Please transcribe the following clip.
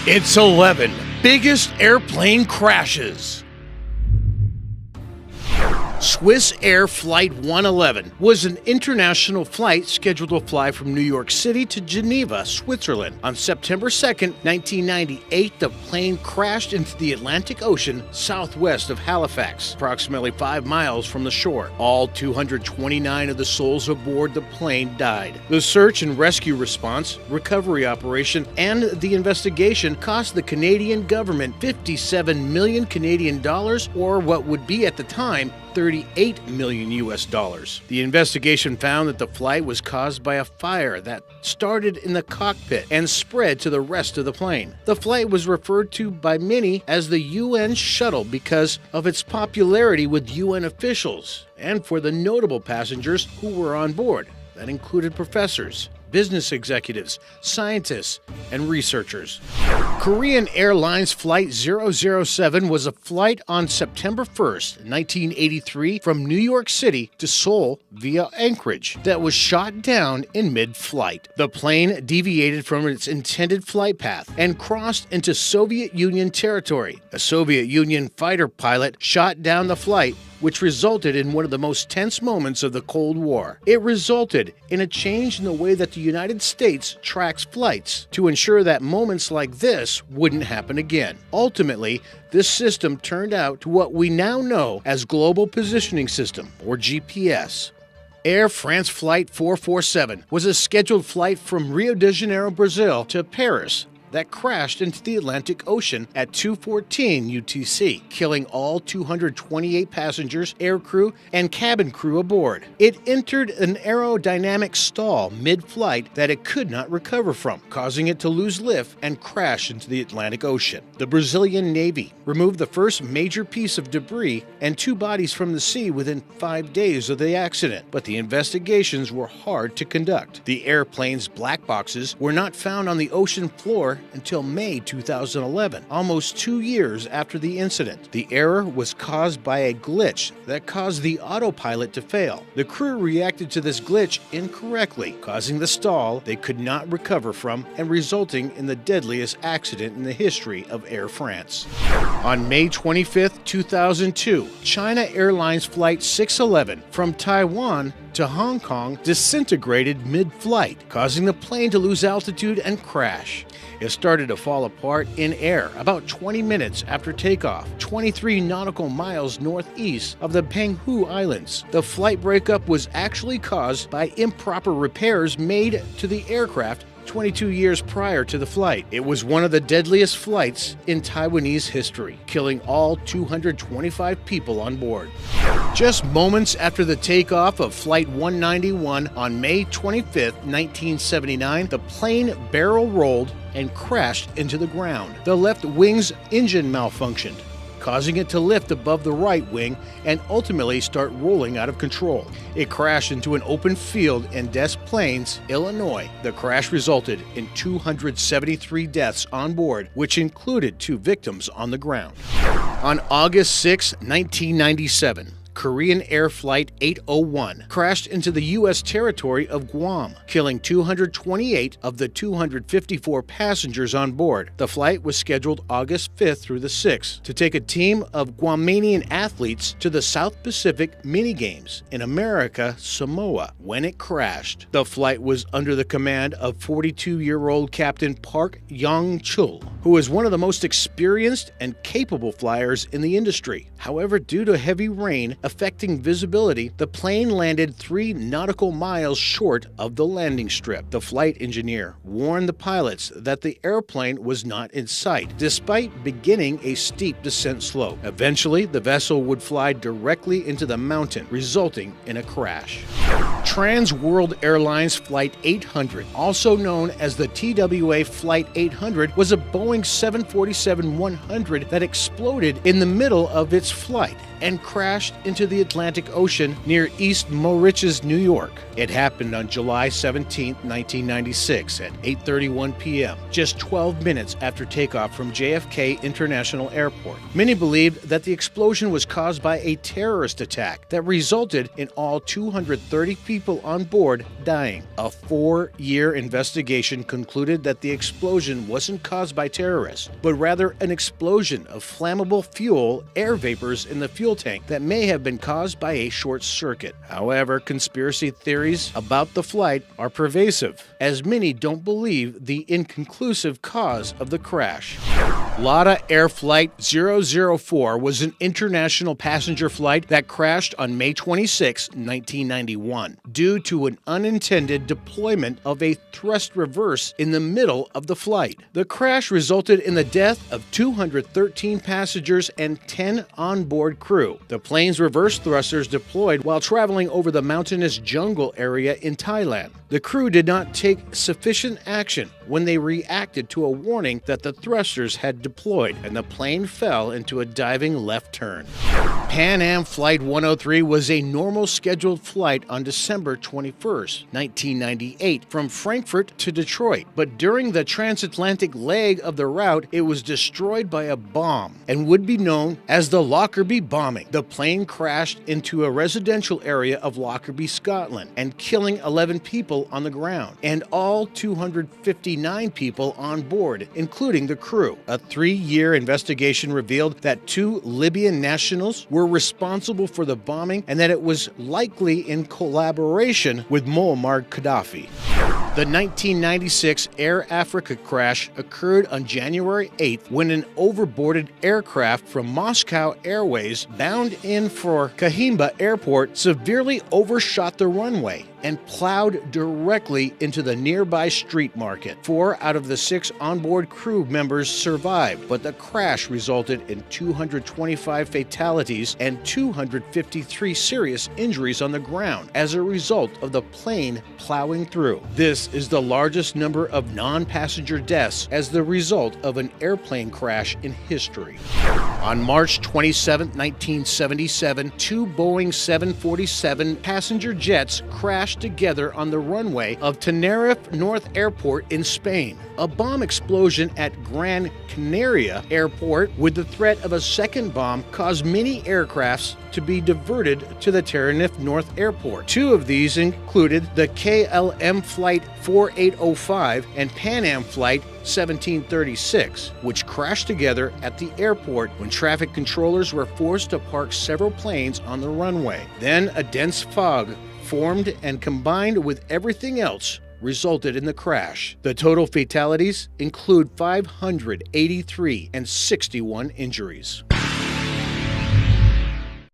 It's 11 biggest airplane crashes. Swiss Air Flight 111 was an international flight scheduled to fly from New York City to Geneva, Switzerland. On September 2, 1998, the plane crashed into the Atlantic Ocean southwest of Halifax, approximately 5 miles from the shore. All 229 of the souls aboard the plane died. The search and rescue response, recovery operation, and the investigation cost the Canadian government 57 million Canadian dollars, or what would be at the time 38 million US dollars. The investigation found that the flight was caused by a fire that started in the cockpit and spread to the rest of the plane. The flight was referred to by many as the UN shuttle because of its popularity with UN officials and for the notable passengers who were on board. That included professors, business executives, scientists, and researchers. Korean Airlines Flight 007 was a flight on September 1st, 1983 from New York City to Seoul via Anchorage that was shot down in mid-flight. The plane deviated from its intended flight path and crossed into Soviet Union territory. A Soviet Union fighter pilot shot down the flight, which resulted in one of the most tense moments of the Cold War. It resulted in a change in the way that the United States tracks flights to ensure that moments like this wouldn't happen again. Ultimately, this system turned out to what we now know as Global Positioning System, or GPS. Air France Flight 447 was a scheduled flight from Rio de Janeiro, Brazil to Paris that crashed into the Atlantic Ocean at 2:14 UTC, killing all 228 passengers, aircrew, and cabin crew aboard. It entered an aerodynamic stall mid-flight that it could not recover from, causing it to lose lift and crash into the Atlantic Ocean. The Brazilian Navy removed the first major piece of debris and 2 bodies from the sea within 5 days of the accident, but the investigations were hard to conduct. The airplane's black boxes were not found on the ocean floor until May 2011, almost 2 years after the incident. The error was caused by a glitch that caused the autopilot to fail. The crew reacted to this glitch incorrectly, causing the stall they could not recover from and resulting in the deadliest accident in the history of Air France. On May 25, 2002, China Airlines Flight 611 from Taiwan to Hong Kong disintegrated mid-flight, causing the plane to lose altitude and crash. It started to fall apart in air about 20 minutes after takeoff, 23 nautical miles northeast of the Penghu Islands. The flight breakup was actually caused by improper repairs made to the aircraft 22 years prior to the flight. It was one of the deadliest flights in Taiwanese history, killing all 225 people on board. Just moments after the takeoff of Flight 191 on May 25, 1979, the plane barrel rolled and crashed into the ground. The left wing's engine malfunctioned, causing it to lift above the right wing and ultimately start rolling out of control. It crashed into an open field in Des Plaines, Illinois. The crash resulted in 273 deaths on board, which included 2 victims on the ground. On August 6, 1997, Korean Air Flight 801 crashed into the U.S. territory of Guam, killing 228 of the 254 passengers on board. The flight was scheduled August 5th through the 6th to take a team of Guamanian athletes to the South Pacific Mini-Games in America, Samoa. When it crashed, the flight was under the command of 42-year-old Captain Park Yong-chul, who is one of the most experienced and capable flyers in the industry. However, due to heavy rain affecting visibility, the plane landed 3 nautical miles short of the landing strip. The flight engineer warned the pilots that the airplane was not in sight, despite beginning a steep descent slope. Eventually, the vessel would fly directly into the mountain, resulting in a crash. Trans World Airlines Flight 800, also known as the TWA Flight 800, was a Boeing 747-100 that exploded in the middle of its flight and crashed into the Atlantic Ocean near East Moriches, New York. It happened on July 17, 1996 at 8:31 p.m., just 12 minutes after takeoff from JFK International Airport. Many believed that the explosion was caused by a terrorist attack that resulted in all 230 people on board dying. A 4-year investigation concluded that the explosion wasn't caused by terrorists, but rather an explosion of flammable fuel, air vapors in the fuel tank that may have been caused by a short circuit. However, conspiracy theories about the flight are pervasive, as many don't believe the inconclusive cause of the crash. LATA Air Flight 004 was an international passenger flight that crashed on May 26, 1991, due to an unintended deployment of a thrust reverse in the middle of the flight. The crash resulted in the death of 213 passengers and 10 onboard crew. The plane's reverse thrusters deployed while traveling over the mountainous jungle area in Thailand. The crew did not take sufficient action when they reacted to a warning that the thrusters had deployed, and the plane fell into a diving left turn. Pan Am Flight 103 was a normal scheduled flight on December 21, 1998, from Frankfurt to Detroit, but during the transatlantic leg of the route, it was destroyed by a bomb and would be known as the Lockerbie bombing. The plane crashed into a residential area of Lockerbie, Scotland, and killing 11 people on the ground, and all 259 people on board, including the crew. A 3-year investigation revealed that 2 Libyan nationals were responsible for the bombing and that it was likely in collaboration with Muammar Gaddafi. The 1996 Air Africa crash occurred on January 8th when an overboarded aircraft from Moscow Airways bound in for Kahimba Airport severely overshot the runway and plowed directly into the nearby street market. 4 out of the 6 onboard crew members survived, but the crash resulted in 225 fatalities and 253 serious injuries on the ground as a result of the plane plowing through. This is the largest number of non-passenger deaths as the result of an airplane crash in history. On March 27, 1977, 2 Boeing 747 passenger jets crashed together on the runway of Tenerife North Airport in Spain. A bomb explosion at Gran Canaria Airport with the threat of a second bomb caused many aircrafts to be diverted to the Tenerife North Airport. 2 of these included the KLM Flight 4805 and Pan Am Flight 1736, which crashed together at the airport when traffic controllers were forced to park several planes on the runway. Then a dense fog formed and combined with everything else resulted in the crash. The total fatalities include 583 and 61 injuries.